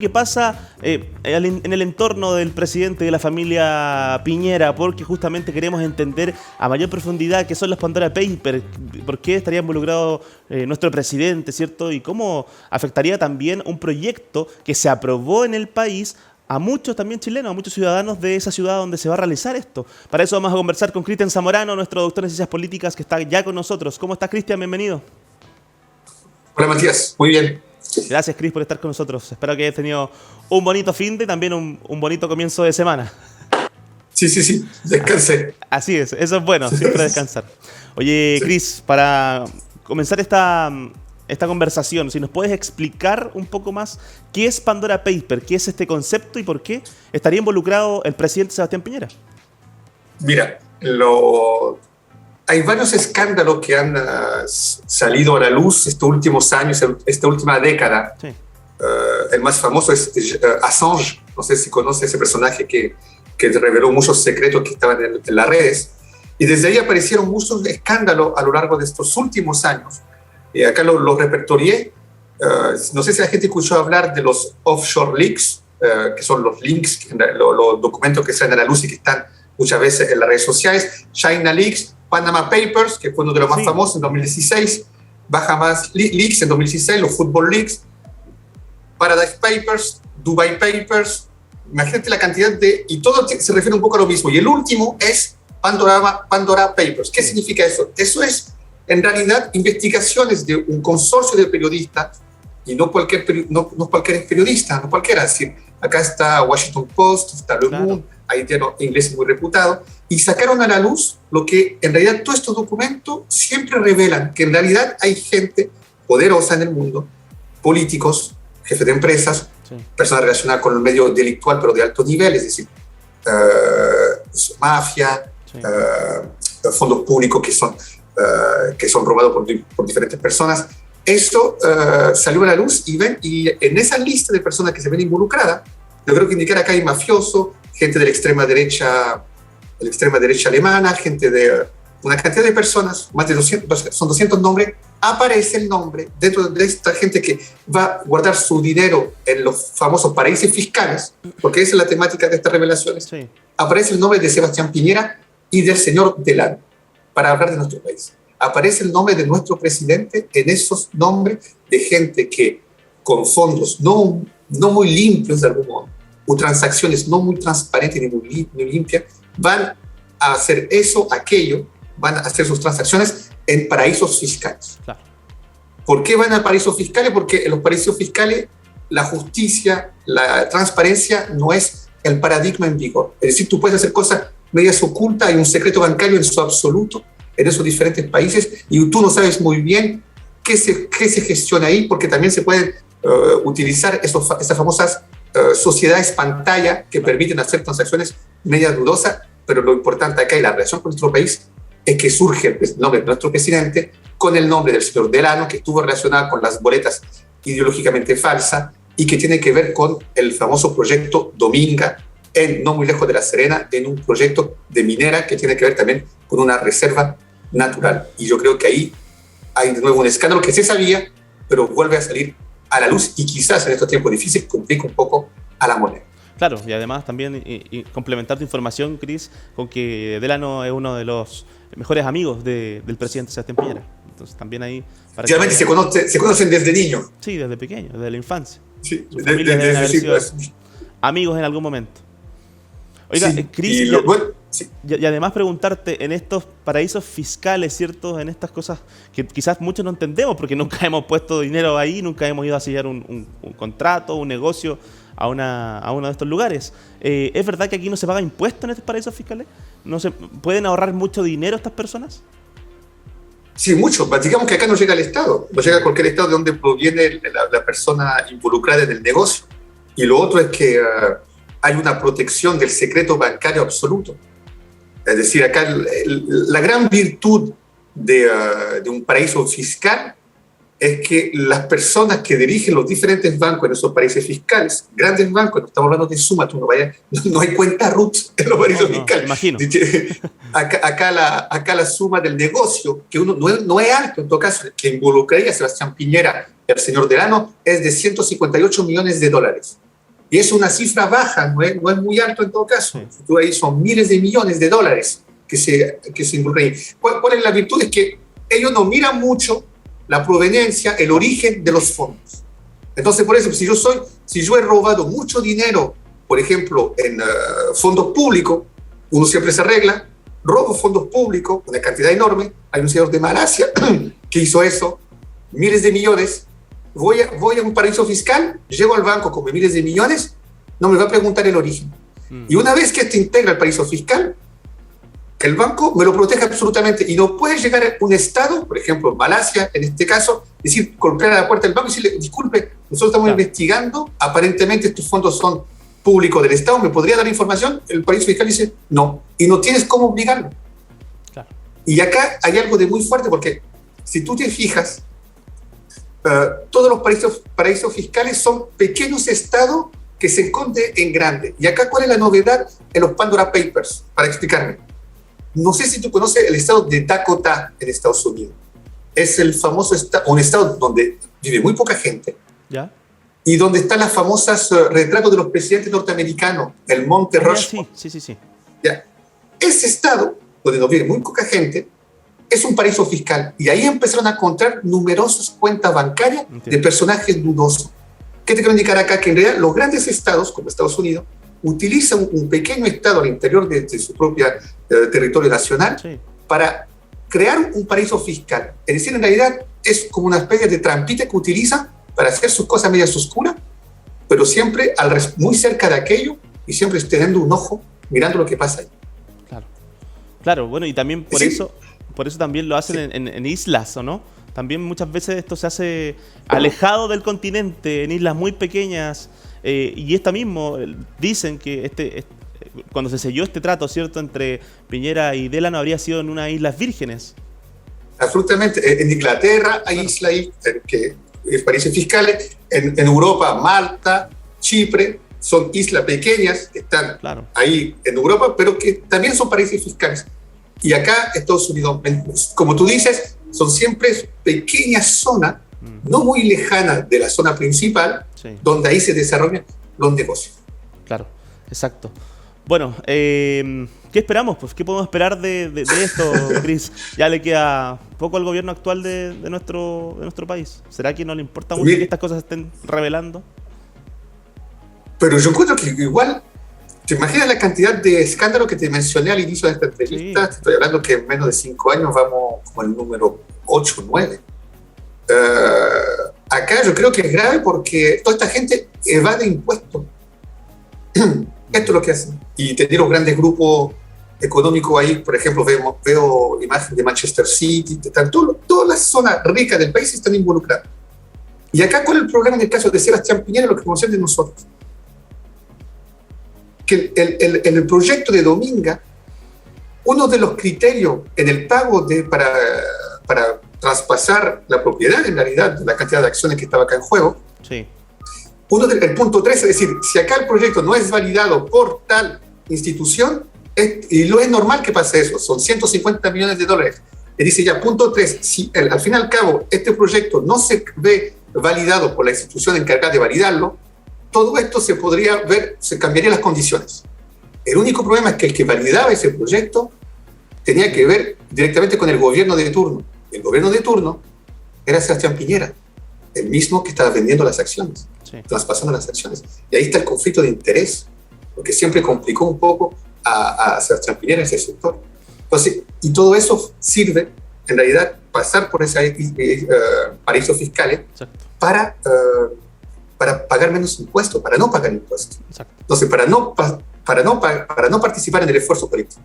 ¿Qué pasa en el entorno del presidente de la familia Piñera? Porque justamente queremos entender a mayor profundidad qué son los Pandora Papers, por qué estaría involucrado nuestro presidente, ¿cierto? Y cómo afectaría también un proyecto que se aprobó en el país a muchos también chilenos, a muchos ciudadanos de esa ciudad donde se va a realizar esto. Para eso vamos a conversar con Cristian Zamorano, nuestro doctor en Ciencias Políticas, que está ya con nosotros. ¿Cómo estás, Cristian? Bienvenido. Hola, Matías. Muy bien. Gracias, Cris, por estar con nosotros. Espero que hayas tenido un bonito fin de y también un bonito comienzo de semana. Sí. Descansé. Así es, eso es bueno, siempre descansar. Oye, Cris, para comenzar esta conversación, si nos puedes explicar un poco más qué es Pandora Papers, qué es este concepto y por qué estaría involucrado el presidente Sebastián Piñera. Mira, hay varios escándalos que han salido a la luz estos últimos años, esta última década. Sí. El más famoso es Assange. No sé si conoce ese personaje que reveló muchos secretos que estaban en las redes. Y desde ahí aparecieron muchos escándalos a lo largo de estos últimos años. Y acá lo repertorié. No sé si la gente escuchó hablar de los offshore leaks, que son los links, los documentos que salen a la luz y que están muchas veces en las redes sociales. China Leaks, Panama Papers, que fue uno de los más famosos en 2016, Bahamas Leaks en 2016, los Football Leaks, Paradise Papers, Dubai Papers. Imagínate la cantidad y todo se refiere un poco a lo mismo. Y el último es Pandora Papers. ¿Qué significa eso? Eso es, en realidad, investigaciones de un consorcio de periodistas, y no cualquier periodista, no cualquiera. Es decir, acá está Washington Post, está Le Monde, hay ingleses muy reputados, y sacaron a la luz lo que en realidad todos estos documentos siempre revelan, que en realidad hay gente poderosa en el mundo, políticos, jefes de empresas, personas relacionadas con el medio delictual, pero de alto nivel, es decir, mafia, fondos públicos que son robados por diferentes personas. Eso salió a la luz y en esa lista de personas que se ven involucradas, yo creo que indicar acá hay mafiosos, gente de la extrema derecha alemana, gente de una cantidad de personas, más de 200, son 200 nombres, aparece el nombre dentro de esta gente que va a guardar su dinero en los famosos paraísos fiscales, porque esa es la temática de estas revelaciones. Sí. Aparece el nombre de Sebastián Piñera y del señor Delano, para hablar de nuestro país. Aparece el nombre de nuestro presidente en esos nombres de gente que con fondos no muy limpios de algún modo, o transacciones no muy transparentes ni muy limpias, van a hacer aquello, van a hacer sus transacciones en paraísos fiscales. Claro. ¿Por qué van a paraísos fiscales? Porque en los paraísos fiscales la justicia, la transparencia no es el paradigma en vigor. Es decir, tú puedes hacer cosas medias ocultas, hay un secreto bancario en su absoluto en esos diferentes países y tú no sabes muy bien qué se gestiona ahí, porque también se pueden utilizar esas famosas sociedades pantalla que permiten hacer transacciones medias dudosas, pero lo importante acá y la relación con nuestro país es que surge el nombre de nuestro presidente con el nombre del señor Delano, que estuvo relacionado con las boletas ideológicamente falsas y que tiene que ver con el famoso proyecto Dominga, no muy lejos de La Serena, en un proyecto de minera que tiene que ver también con una reserva natural. Y yo creo que ahí hay de nuevo un escándalo que se sabía, pero vuelve a salir a la luz y quizás en estos tiempos difíciles complica un poco a la moneda. Claro, y además también complementar tu información, Cris, con que Delano es uno de los mejores amigos del presidente Sebastián Piñera. Entonces también ahí... Realmente se conocen desde niños. Sí, desde pequeños, desde la infancia. Sí, sus familias deben haber sido amigos en algún momento. Oiga, sí, Cris, y además preguntarte, en estos paraísos fiscales, ¿cierto? En estas cosas que quizás muchos no entendemos porque nunca hemos puesto dinero ahí, nunca hemos ido a sellar un contrato, un negocio a uno de estos lugares. ¿Es verdad que aquí no se paga impuesto en estos paraísos fiscales? ¿No se pueden ahorrar mucho dinero estas personas? Sí, mucho. Digamos que acá no llega el Estado, no llega cualquier Estado de donde proviene la persona involucrada en el negocio. Y lo otro es que hay una protección del secreto bancario absoluto. Es decir, acá la gran virtud de un paraíso fiscal es que las personas que dirigen los diferentes bancos en esos paraísos fiscales, grandes bancos, no estamos hablando de suma, no hay cuenta root en los paraísos fiscales. Imagino. Acá la suma del negocio, que uno no es alto en todo caso, que involucraría a Sebastián Piñera y al señor Delano, es de $158 millones. Y es una cifra baja, no es muy alto en todo caso. Sí. Tú ahí son miles de millones de dólares que se involucran ahí. ¿Cuál es la virtud? Es que ellos no miran mucho la proveniencia, el origen de los fondos. Entonces, por eso, si yo he robado mucho dinero, por ejemplo, en fondos públicos, uno siempre se arregla, robo fondos públicos, una cantidad enorme, hay un señor de Malasia que hizo eso, miles de millones, voy a un paraíso fiscal, llego al banco con miles de millones, no me va a preguntar el origen. Y una vez que este integra el paraíso fiscal, el banco me lo protege absolutamente y no puede llegar a un estado, por ejemplo, Malasia, en este caso, decir, golpear a la puerta del banco y decirle, disculpe, nosotros estamos investigando, aparentemente estos fondos son públicos del Estado, ¿me podría dar información? El paraíso fiscal dice, no, y no tienes cómo obligarlo. Claro. Y acá hay algo de muy fuerte, porque si tú te fijas, todos los paraísos fiscales son pequeños estados que se esconden en grande. Y acá, ¿cuál es la novedad en los Pandora Papers? Para explicarme. No sé si tú conoces el estado de Dakota en Estados Unidos. Es el famoso un estado donde vive muy poca gente. ¿Ya? Y donde están las famosas retratos de los presidentes norteamericanos, el Monte Rushmore. Sí. ¿Ya? Ese estado, donde no vive muy poca gente, es un paraíso fiscal. Y ahí empezaron a encontrar numerosas cuentas bancarias de personajes dudosos. ¿Qué te quiero indicar acá? Que en realidad los grandes estados, como Estados Unidos, utilizan un pequeño estado al interior de su propio territorio nacional para crear un paraíso fiscal. Es decir, en realidad es como una especie de trampita que utilizan para hacer sus cosas medias oscuras, pero siempre muy cerca de aquello y siempre teniendo un ojo mirando lo que pasa ahí. Claro, bueno, y también por eso también lo hacen en islas, ¿o no? También muchas veces esto se hace alejado del continente, en islas muy pequeñas, y esta mismo, dicen que cuando se selló este trato, ¿cierto?, entre Piñera y Delano, habría sido en unas islas vírgenes. Absolutamente. En Inglaterra hay islas que paraísos fiscales, en Europa, Malta, Chipre, son islas pequeñas que están ahí en Europa, pero que también son paraísos fiscales. Y acá, Estados Unidos, como tú dices, son siempre pequeñas zonas, no muy lejanas de la zona principal, donde ahí se desarrollan los negocios. Claro, exacto. Bueno, ¿qué esperamos? Pues, ¿qué podemos esperar de esto, Chris? Ya le queda poco al gobierno actual de nuestro país. ¿Será que no le importa mucho que estas cosas se estén revelando? Pero yo encuentro que igual, ¿te imaginas la cantidad de escándalos que te mencioné al inicio de esta entrevista? Te estoy hablando que en menos de 5 años vamos como al número 8 o 9. Acá yo creo que es grave porque toda esta gente evade impuestos. Esto es lo que hacen. Y tener los grandes grupos económicos ahí, por ejemplo, veo imágenes de Manchester City, todas las zonas ricas del país están involucradas. Y acá, ¿cuál es el problema en el caso de Sebastián Piñera, lo que conocen de nosotros? Que en el proyecto de Dominga, uno de los criterios en el pago para traspasar la propiedad, en realidad, de la cantidad de acciones que estaba acá en juego, el punto 3, es decir, si acá el proyecto no es validado por tal institución, y lo es normal que pase eso, son 150 millones de dólares. Y dice ya, punto 3, si al fin y al cabo este proyecto no se ve validado por la institución encargada de validarlo, todo esto se cambiarían las condiciones. El único problema es que el que validaba ese proyecto tenía que ver directamente con el gobierno de turno. El gobierno de turno era Sebastián Piñera, el mismo que estaba vendiendo las acciones, traspasando las acciones. Y ahí está el conflicto de interés, porque siempre complicó un poco a Sebastián Piñera ese sector. Entonces, y todo eso sirve, en realidad, pasar por esos paraísos fiscales para pagar menos impuestos, para no pagar impuestos. Entonces, para no participar en el esfuerzo político.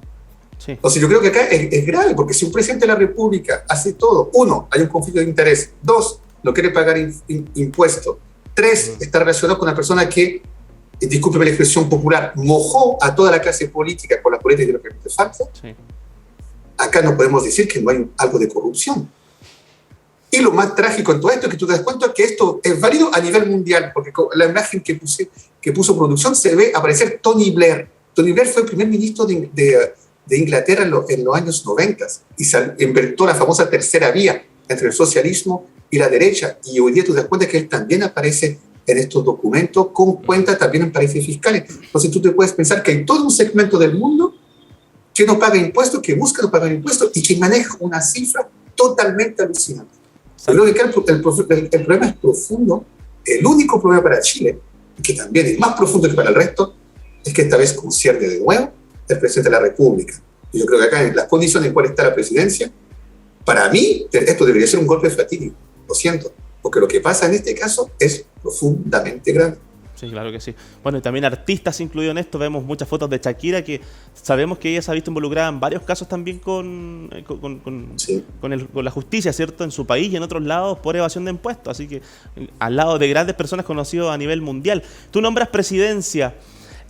Entonces, yo creo que acá es grave, porque si un presidente de la República hace todo, 1, hay un conflicto de interés, 2, no quiere pagar impuestos, 3, está relacionado con una persona que, discúlpeme la expresión popular, mojó a toda la clase política con la política de lo que es falsa. Acá no podemos decir que no hay algo de corrupción. Y lo más trágico en todo esto es que tú te das cuenta que esto es válido a nivel mundial, porque la imagen que puso producción se ve aparecer Tony Blair. Tony Blair fue el primer ministro de Inglaterra en los años 90 y inventó la famosa tercera vía entre el socialismo y la derecha. Y hoy día tú te das cuenta que él también aparece en estos documentos con cuentas también en paraísos fiscales. Entonces tú te puedes pensar que hay todo un segmento del mundo que no paga impuestos, que busca no pagar impuestos y que maneja una cifra totalmente alucinante. Yo creo que el problema es profundo. El único problema para Chile, que también es más profundo que para el resto, es que esta vez concierne de nuevo el presidente de la República. Y yo creo que acá, en las condiciones en cuales está la presidencia, para mí esto debería ser un golpe fatídico. Lo siento, porque lo que pasa en este caso es profundamente grave. Sí, claro que sí. Bueno, y también artistas incluidos en esto. Vemos muchas fotos de Shakira, que sabemos que ella se ha visto involucrada en varios casos también con la justicia, ¿cierto? En su país y en otros lados por evasión de impuestos. Así que al lado de grandes personas conocidas a nivel mundial. Tú nombras presidencia.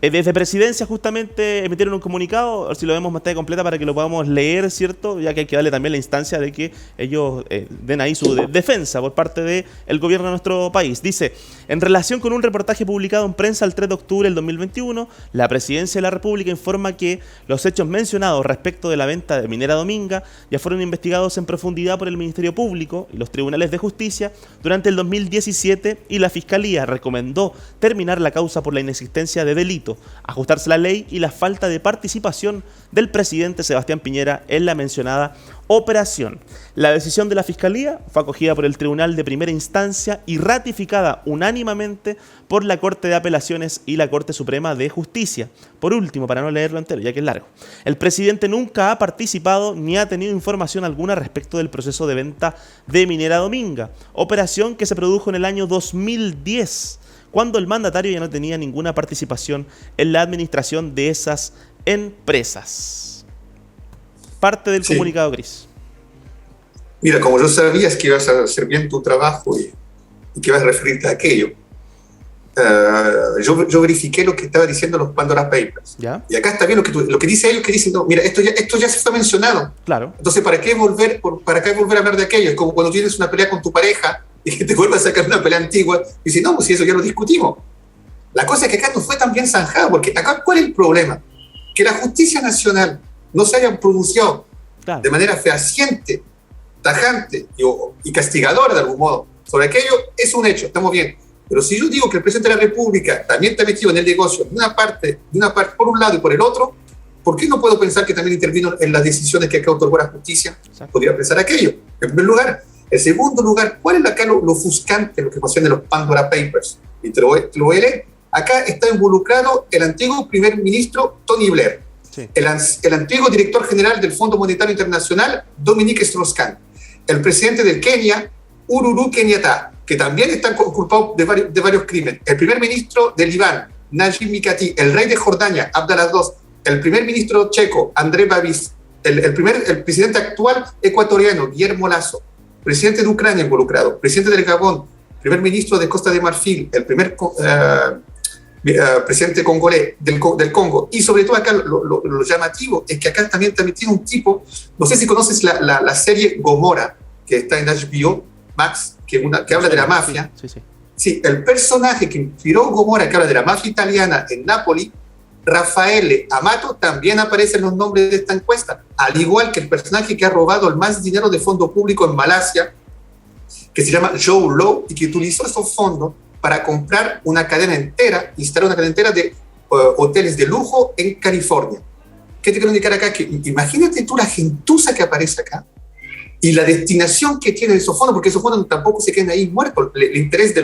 Desde Presidencia justamente emitieron un comunicado, a ver si lo vemos en pantalla completa para que lo podamos leer, ¿cierto? Ya que hay que darle también la instancia de que ellos den ahí su defensa por parte del gobierno de nuestro país. Dice, en relación con un reportaje publicado en prensa el 3 de octubre del 2021, la Presidencia de la República informa que los hechos mencionados respecto de la venta de Minera Dominga ya fueron investigados en profundidad por el Ministerio Público y los tribunales de justicia durante el 2017 y la Fiscalía recomendó terminar la causa por la inexistencia de delito, ajustarse la ley y la falta de participación del presidente Sebastián Piñera en la mencionada operación. La decisión de la Fiscalía fue acogida por el Tribunal de Primera Instancia y ratificada unánimemente por la Corte de Apelaciones y la Corte Suprema de Justicia. Por último, para no leerlo entero, ya que es largo, el presidente nunca ha participado ni ha tenido información alguna respecto del proceso de venta de Minera Dominga, operación que se produjo en el año 2010, cuando el mandatario ya no tenía ninguna participación en la administración de esas empresas. Parte del comunicado, Cris. Mira, como yo sabías que ibas a hacer bien tu trabajo y que ibas a referirte a aquello, yo verifiqué lo que estaba diciendo los Pandora Papers. ¿Ya? Y acá está bien lo que dice ellos, que dicen, no, mira, esto ya se fue mencionado. Claro. Entonces, ¿para qué volver a hablar de aquello? Es como cuando tienes una pelea con tu pareja y que te vuelvas a sacar una pelea antigua y dices, no, pues si eso ya lo discutimos. La cosa es que acá no fue tan bien zanjado, porque acá, ¿cuál es el problema? Que la justicia nacional no se haya pronunciado de manera fehaciente, tajante y castigadora de algún modo sobre aquello, es un hecho, estamos bien. Pero si yo digo que el presidente de la República también está metido en el negocio de una parte por un lado y por el otro, ¿por qué no puedo pensar que también intervino en las decisiones que acá otorgó la justicia? Exacto. Podría pensar aquello, en primer lugar. En segundo lugar, ¿cuál es acá lo ofuscante, lo que pasó en los Pandora Papers? Y te lo voy a leer. Acá está involucrado el antiguo primer ministro Tony Blair, sí, el antiguo director general del Fondo Monetario Internacional, Dominique Strauss-Kahn, el presidente de Kenia, Uhuru Kenyatta, que también está culpado de varios crímenes, el primer ministro de Líbano, Najib Mikati, el rey de Jordania, Abdallah II, el primer ministro checo, André Babis, el presidente actual ecuatoriano, Guillermo Lasso, presidente de Ucrania involucrado, presidente del Gabón, primer ministro de Costa de Marfil, el primer presidente congolés del Congo, y sobre todo acá lo llamativo es que acá también está metido un tipo, no sé si conoces la serie Gomorra, que está en HBO Max, que habla de la mafia. Sí, el personaje que inspiró Gomorra, que habla de la mafia italiana en Nápoles, Raffaele Amato, también aparece en los nombres de esta encuesta, al igual que el personaje que ha robado el más dinero de fondo público en Malasia, que se llama Joe Low, y que utilizó esos fondos para comprar una cadena entera, instalar una cadena entera de hoteles de lujo en California. ¿Qué te quiero indicar acá? Que imagínate tú la gentuza que aparece acá y la destinación que tienen esos fondos, porque esos fondos tampoco se quedan ahí muertos. El interés de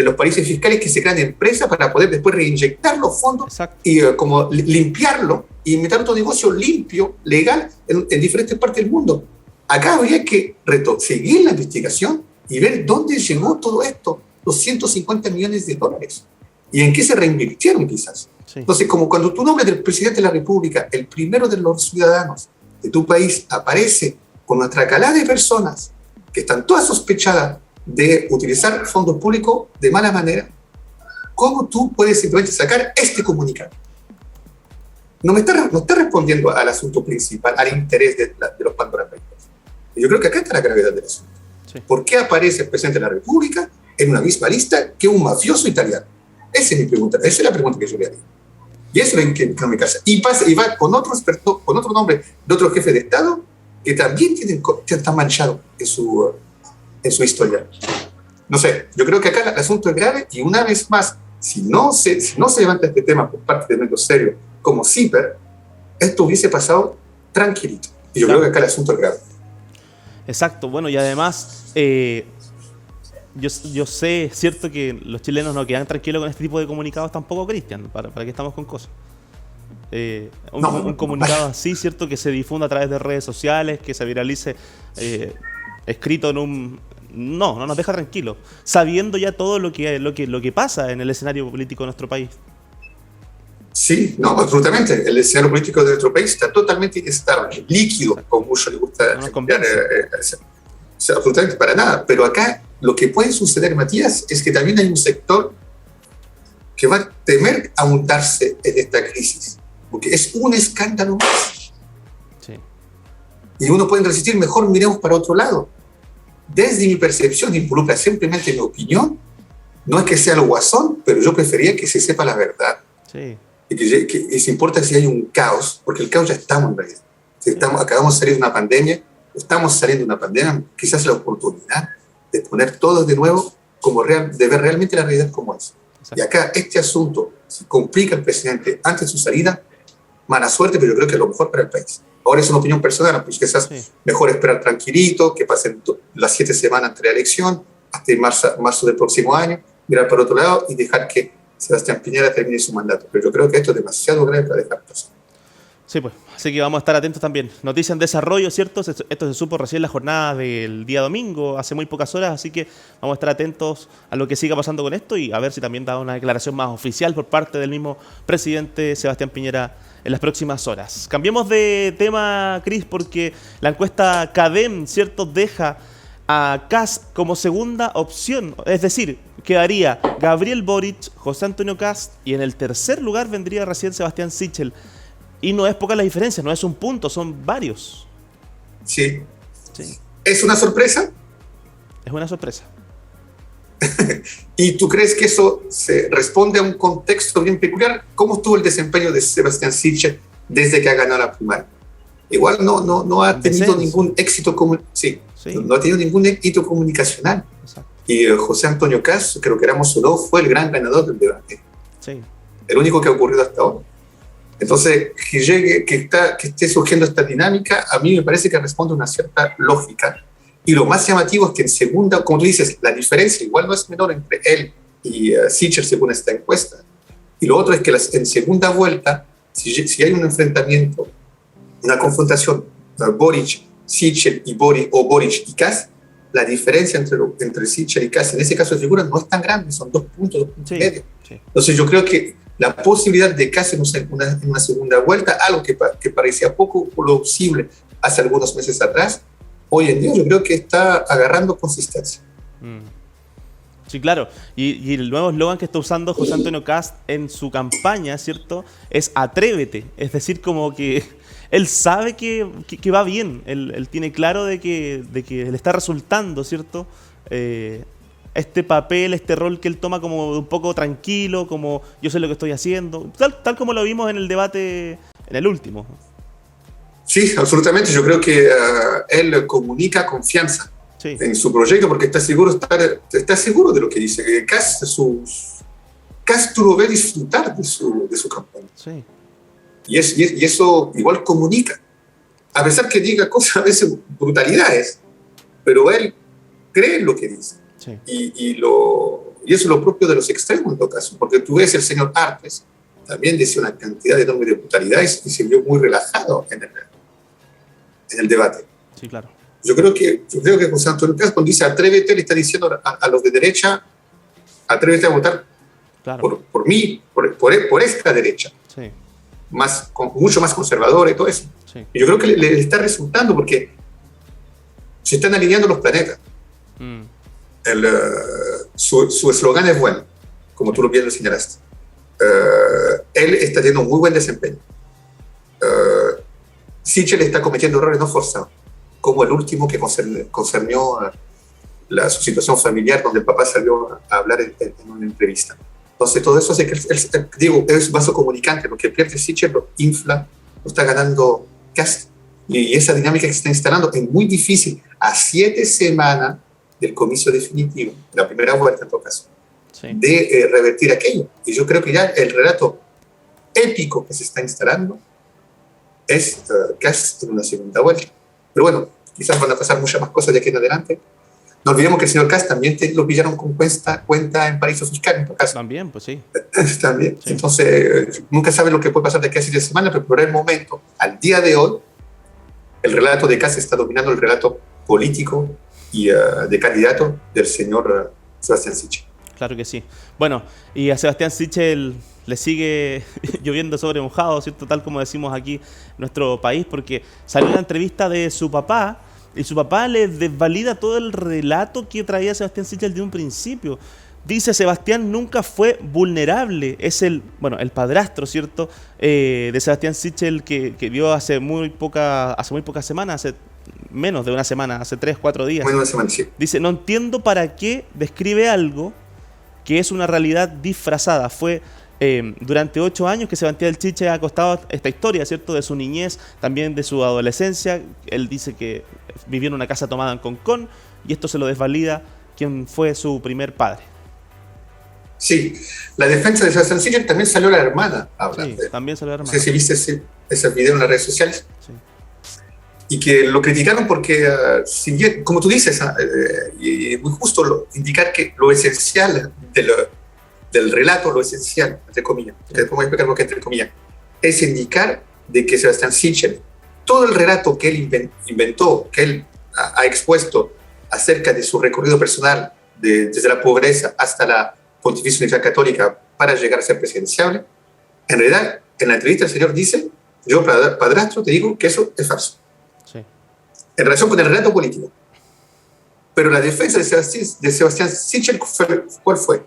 los países fiscales es que se crean empresas para poder después reinyectar los fondos. Exacto. Y como limpiarlo y inventar otro negocio limpio, legal, en diferentes partes del mundo. Acá habría que seguir la investigación y ver dónde llegó todo esto, los 150 millones de dólares, y en qué se reinvirtieron quizás. Sí. Entonces, como cuando tu nombre del presidente de la República, el primero de los ciudadanos de tu país, aparece con una tracalada de personas que están todas sospechadas de utilizar fondos públicos de mala manera, ¿cómo tú puedes simplemente sacar este comunicado? No está respondiendo al asunto principal, al interés de los Pandora Papers. Y yo creo que acá está la gravedad del asunto. Sí. ¿Por qué aparece el presidente de la República en una misma lista que un mafioso italiano? Esa es mi pregunta, esa es la pregunta que yo le haría. Y eso es lo que no me casa. Y va con otro experto, con otro nombre de otro jefe de Estado, que también están manchados en su historia. no sé, yo creo que acá el asunto es grave y una vez más, si no se levanta este tema por parte de medios serios como CIPER, esto hubiese pasado tranquilito. Y yo creo que acá el asunto es grave. Exacto, bueno, y además, yo sé, es cierto que los chilenos no quedan tranquilos con este tipo de comunicados tampoco, Cristian, para que estamos con cosas. Un comunicado así, cierto, que se difunda a través de redes sociales, que se viralice escrito en un... No nos deja tranquilos, sabiendo ya todo lo que pasa en el escenario político de nuestro país. Sí, no, absolutamente. El escenario político de nuestro país está totalmente inestable, líquido, como mucho le gusta enviar, absolutamente para nada. Pero acá lo que puede suceder, Matías, es que también hay un sector que va a temer a hundirse en esta crisis, porque es un escándalo más. Sí. Y uno puede resistir, mejor miremos para otro lado. Desde mi percepción, involucra simplemente mi opinión, no es que sea el guasón, pero yo prefería que se sepa la verdad. Sí. Y que se importa si hay un caos, porque el caos ya estamos en realidad. Acabamos de salir de una pandemia, estamos saliendo de una pandemia, quizás la oportunidad de poner todo de nuevo, de ver realmente la realidad como es. Exacto. Y acá este asunto, si complica el presidente antes de su salida, mala suerte, pero yo creo que es lo mejor para el país. Ahora es una opinión personal, pues quizás mejor esperar tranquilito, que pasen las 7 semanas entre la elección, hasta marzo del próximo año, mirar para otro lado y dejar que Sebastián Piñera termine su mandato. Pero yo creo que esto es demasiado grave para dejar pasar. Sí, pues, así que vamos a estar atentos también. Noticia en desarrollo, ¿cierto? Esto se supo recién la jornada del día domingo, hace muy pocas horas, así que vamos a estar atentos a lo que siga pasando con esto y a ver si también da una declaración más oficial por parte del mismo presidente Sebastián Piñera en las próximas horas. Cambiemos de tema, Cris, porque la encuesta CADEM, ¿cierto?, deja a Kast como segunda opción, es decir, quedaría Gabriel Boric, José Antonio Kast y en el tercer lugar vendría recién Sebastián Sichel. Y no es poca la diferencia, no es un punto, son varios. Sí. ¿Es una sorpresa? Es una sorpresa. ¿Y tú crees que eso se responde a un contexto bien peculiar? ¿Cómo estuvo el desempeño de Sebastián Sichel desde que ha ganado la primaria? Igual no ha tenido ningún éxito no ha tenido ningún éxito comunicacional. Exacto. Y José Antonio Kast, creo que éramos o no, fue el gran ganador del debate. Sí. El único que ha ocurrido hasta ahora. Entonces, que esté surgiendo esta dinámica, a mí me parece que responde a una cierta lógica. Y lo más llamativo es que en segunda, como tú dices, la diferencia igual no es menor entre él y Sichel según esta encuesta. Y lo otro es que en segunda vuelta, si hay un enfrentamiento, una confrontación, Boric, Sichel y Boric y Kast, la diferencia entre Sichel y Kast en ese caso de figura no es tan grande, son 2 puntos y medio. Sí. Entonces yo creo que la posibilidad de Kast en una segunda vuelta, algo que parecía poco plausible hace algunos meses atrás, hoy en día yo creo que está agarrando consistencia. Sí, claro. Y el nuevo eslogan que está usando José Antonio Kast en su campaña, ¿cierto?, es atrévete. Es decir, como que él sabe que va bien. Él tiene claro de que le está resultando, ¿cierto?, este papel, este rol que él toma como un poco tranquilo, como yo sé lo que estoy haciendo, tal como lo vimos en el debate, en el último. Sí, absolutamente. Yo creo que él comunica confianza en su proyecto porque está seguro de lo que dice. Kast tú lo ves disfrutar de su campaña. Sí. Y eso igual comunica. A pesar que diga cosas a veces brutalidades, pero él cree en lo que dice. Sí. Y eso es lo propio de los extremos en todo caso, porque tú ves el señor Artes, también decía una cantidad enorme de brutalidades y se vio muy relajado en el debate. Sí, claro. Yo creo que José Antonio Kast, cuando dice atrévete, le está diciendo a los de derecha, atrévete a votar por mí, por esta derecha. Sí. Mucho más conservadora y todo eso. Sí. Y yo creo que le está resultando porque se están alineando los planetas. Su eslogan es bueno, como tú bien lo señalaste. Él está teniendo un muy buen desempeño. Sichel está cometiendo errores no forzados, como el último que concernió su situación familiar, donde el papá salió a hablar en una entrevista. Entonces todo eso hace que es vaso comunicante, lo que pierde Sichel lo infla, lo está ganando Kast. Y esa dinámica que se está instalando es muy difícil. A 7 semanas del comicio definitivo, la primera vuelta en todo caso, Sí. de revertir aquello. Y yo creo que ya el relato épico que se está instalando es Kast en una segunda vuelta. Pero bueno, quizás van a pasar muchas más cosas de aquí en adelante. No olvidemos que el señor Kast también lo pillaron con cuenta en paraíso fiscal, en todo caso. También, pues sí. También. Sí. Entonces, nunca sabe lo que puede pasar de aquí a 7 semanas, pero por el momento, al día de hoy, el relato de Kast está dominando el relato político y de candidato del señor Sebastián Sichel. Claro que sí. Bueno, y a Sebastián Sichel le sigue lloviendo sobre mojado, ¿cierto? Tal como decimos aquí en nuestro país, porque salió una entrevista de su papá y su papá le desvalida todo el relato que traía Sebastián Sichel de un principio. Dice: Sebastián nunca fue vulnerable. Es el padrastro, ¿cierto? De Sebastián Sichel que vio hace muy pocas semanas, hace menos de una semana, hace 3-4 días. Bueno, una semana, sí. Dice: no entiendo para qué describe algo que es una realidad disfrazada. Fue durante 8 años que Sebastián Sichel ha costado esta historia, ¿cierto? De su niñez, también de su adolescencia. Él dice que vivió en una casa tomada en Concón y esto se lo desvalida quien fue su primer padre. Sí, la defensa de Sebastián Sichel también salió la hermana hablando. Sí, también salió la hermana. No sé si viste ese video en las redes sociales. Sí. Y que lo criticaron porque, si bien, como tú dices, y es muy justo indicar que lo esencial del relato, lo esencial, entre comillas, que después voy a explicar lo que entre comillas, es indicar de que Sebastián Sichel, todo el relato que él inventó, que él ha expuesto acerca de su recorrido personal, desde la pobreza hasta la Pontificia Universidad Católica para llegar a ser presidenciable, en realidad, en la entrevista el señor dice: yo, padrastro, te digo que eso es falso. Sí. En relación con el relato político. Pero la defensa de Sebastián Sichel, ¿cuál fue?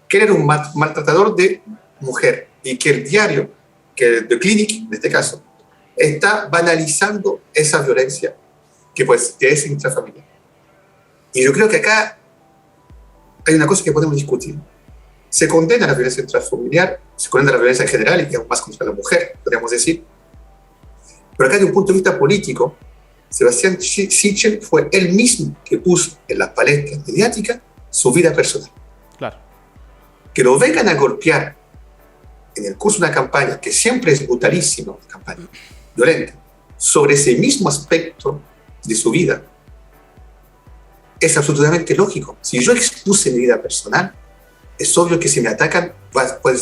Que él era un maltratador de mujer y que el diario, que The Clinic, en este caso, está banalizando esa violencia que es intrafamiliar. Y yo creo que acá hay una cosa que podemos discutir. Se condena la violencia intrafamiliar, se condena la violencia en general y aún más contra la mujer, podríamos decir. Pero acá, de un punto de vista político, Sebastián Sichel fue él mismo que puso en las palestras mediáticas su vida personal. Claro. Que lo vengan a golpear en el curso de una campaña, que siempre es brutalísima, una campaña violenta, sobre ese mismo aspecto de su vida, es absolutamente lógico. Si yo expuse mi vida personal, es obvio que si me atacan,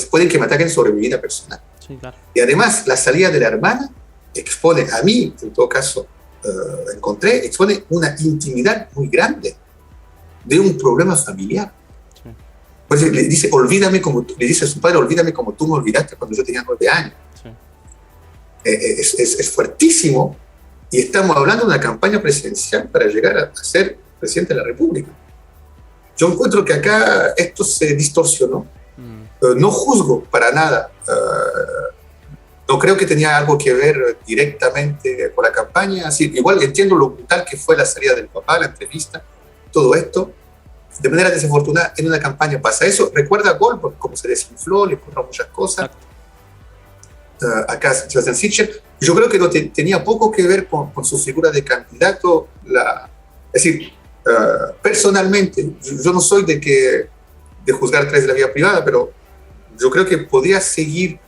pueden que me ataquen sobre mi vida personal. Sí, claro. Y además, la salida de la hermana expone a mí, en todo caso, expone una intimidad muy grande de un problema familiar. Sí. Pues le dice a su padre: olvídame como tú me olvidaste cuando yo tenía 9 años. Sí. Es fuertísimo, y estamos hablando de una campaña presidencial para llegar a ser presidente de la República. Yo encuentro que acá esto se distorsionó. No juzgo para nada. No creo que tenía algo que ver directamente con la campaña. Así, igual entiendo lo brutal que fue la salida del papá, la entrevista, todo esto. De manera desafortunada, en una campaña pasa eso. Recuerda a Goldberg, cómo se desinfló, le ocurrieron muchas cosas. Acá Sebastián Sichel, yo creo que no tenía poco que ver con su figura de candidato. Es decir, personalmente, yo no soy de juzgar a través de la vía privada, pero yo creo que podría seguir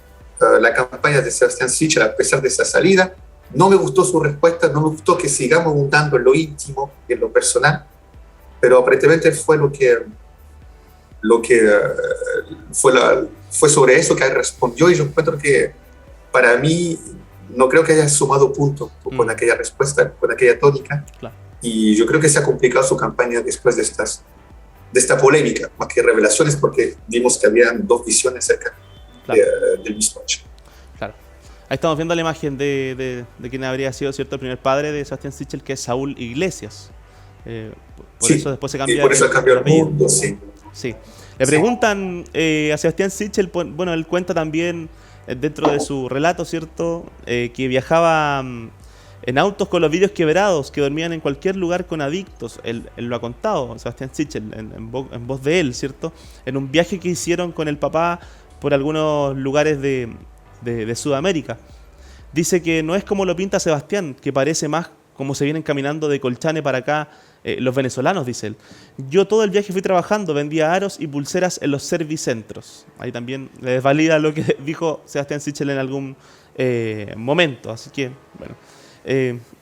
la campaña de Sebastián Sichel a pesar de esa salida. No me gustó su respuesta, no me gustó que sigamos abundando en lo íntimo y en lo personal, pero aparentemente fue fue sobre eso que respondió, y yo encuentro que para mí no creo que haya sumado puntos con aquella respuesta, con aquella tónica. Claro. Y yo creo que se ha complicado su campaña después de esta polémica, más que revelaciones, porque vimos que habían dos visiones cerca del mismo hecho. Claro. Ahí estamos viendo la imagen de quien habría sido, ¿cierto?, el primer padre de Sebastián Sichel, que es Saúl Iglesias. Por eso después se cambia. Y por eso cambió el mundo, sí. Sí. Le preguntan a Sebastián Sichel, bueno, él cuenta también dentro de su relato, ¿cierto?, que viajaba en autos con los vidrios quebrados, que dormían en cualquier lugar con adictos. Él lo ha contado, Sebastián Sichel, en voz de él, ¿cierto?, en un viaje que hicieron con el papá por algunos lugares de Sudamérica. Dice que no es como lo pinta Sebastián, que parece más cómo se vienen caminando de Colchane para acá los venezolanos, dice él. Yo todo el viaje fui trabajando, vendía aros y pulseras en los servicentros. Ahí también le desvalida lo que dijo Sebastián Sichel en algún momento. Así que, bueno,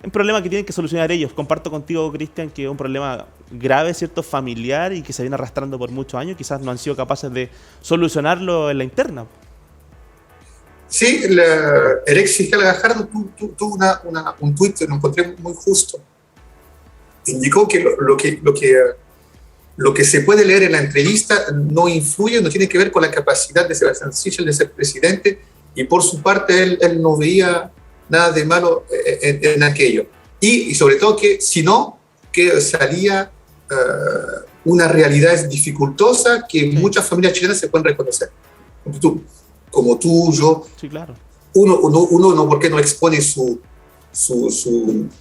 un problema que tienen que solucionar ellos. Comparto contigo, Cristian, que es un problema grave, ¿cierto?, familiar y que se viene arrastrando por muchos años. Quizás no han sido capaces de solucionarlo en la interna. Sí, el ex fiscal Gajardo tuvo un tuit que lo encontré muy justo. Indicó que lo que se puede leer en la entrevista no influye, no tiene que ver con la capacidad de Sebastián Sichel de ser presidente, y por su parte él no veía nada de malo en aquello. Y sobre todo sino que salía una realidad dificultosa que muchas familias chilenas se pueden reconocer. Como tú, yo, sí, claro. Uno no, ¿por qué no expone su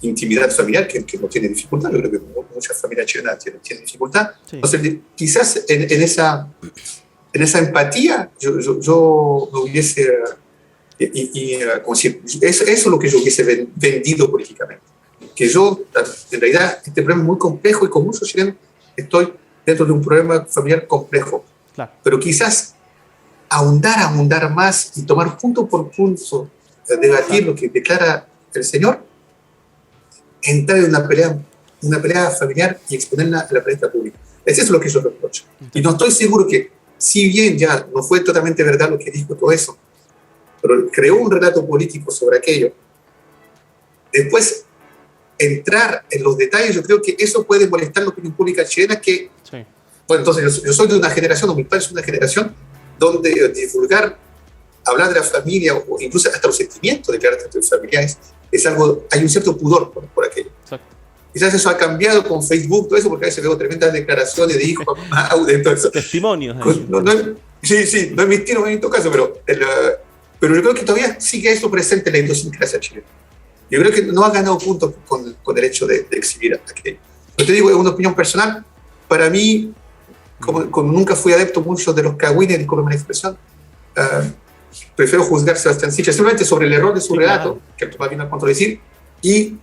intimidad familiar, que no tiene dificultad? Yo creo que muchas familias chilenas tienen dificultad. Sí. Entonces, quizás en esa empatía yo lo hubiese... como si, eso es lo que yo hubiese vendido políticamente. Que yo, en realidad, este problema es muy complejo y con muchos chilenos estoy dentro de un problema familiar complejo. Claro. Pero quizás ahondar más y tomar punto por punto, debatir lo que declara el señor, entrar en una pelea familiar y exponerla a la palestra pública. Eso es lo que yo reprocho. Y no estoy seguro que, si bien ya no fue totalmente verdad lo que dijo todo eso, pero creó un relato político sobre aquello, después entrar en los detalles, yo creo que eso puede molestar la opinión pública chilena, que, sí. Bueno, entonces yo soy de una generación, o mi padre es una generación, donde divulgar, hablar de la familia, o incluso hasta los sentimientos de carácter familiares, es algo, hay un cierto pudor por aquello. Exacto. Quizás eso ha cambiado con Facebook, todo eso, porque a veces veo tremendas declaraciones de hijos, entonces, testimonios. Sí, no es mi estilo en todo caso, pero yo creo que todavía sigue eso presente en la idiosincrasia chilena. Yo creo que no ha ganado puntos con el hecho de exhibir aquello. Yo te digo, es una opinión personal. Para mí, como nunca fui adepto mucho de los cagüines, disculpen la expresión, prefiero juzgar a Sebastián Sichel simplemente sobre el error de su relato, que todavía no contradecir, y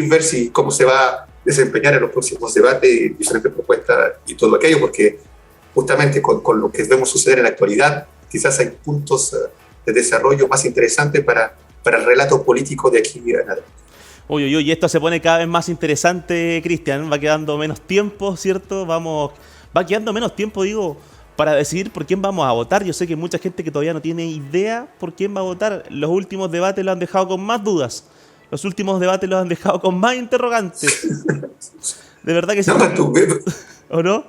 ver cómo se va a desempeñar en los próximos debates, diferentes propuestas y todo aquello, porque justamente con lo que vemos suceder en la actualidad, quizás hay puntos de desarrollo más interesantes para el relato político de aquí a nada. Y esto se pone cada vez más interesante, Cristian. Va quedando menos tiempo, ¿cierto? Va quedando menos tiempo, para decidir por quién vamos a votar. Yo sé que hay mucha gente que todavía no tiene idea por quién va a votar. Los últimos debates los han dejado con más dudas. Los últimos debates los han dejado con más interrogantes. De verdad que sí. ¿O no?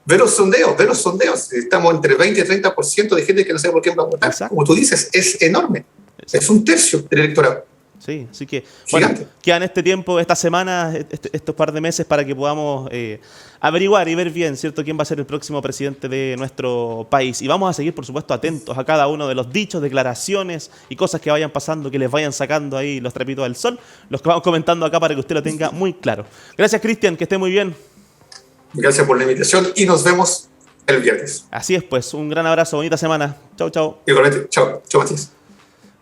Ve los sondeos. Estamos entre 20 y 30% de gente que no sabe por quién va a votar. Exacto. Como tú dices, es enorme. Exacto. Es un tercio del electorado. Sí, así que bueno, quedan este tiempo, esta semana, estos par de meses para que podamos averiguar y ver bien, ¿cierto?, quién va a ser el próximo presidente de nuestro país. Y vamos a seguir, por supuesto, atentos a cada uno de los dichos, declaraciones y cosas que vayan pasando, que les vayan sacando ahí los trapitos al sol, los que vamos comentando acá para que usted lo tenga muy claro. Gracias, Cristian, que esté muy bien. Gracias por la invitación y nos vemos el viernes. Así es, pues, un gran abrazo, bonita semana. Chau, chau. Igualmente, chau, Matías.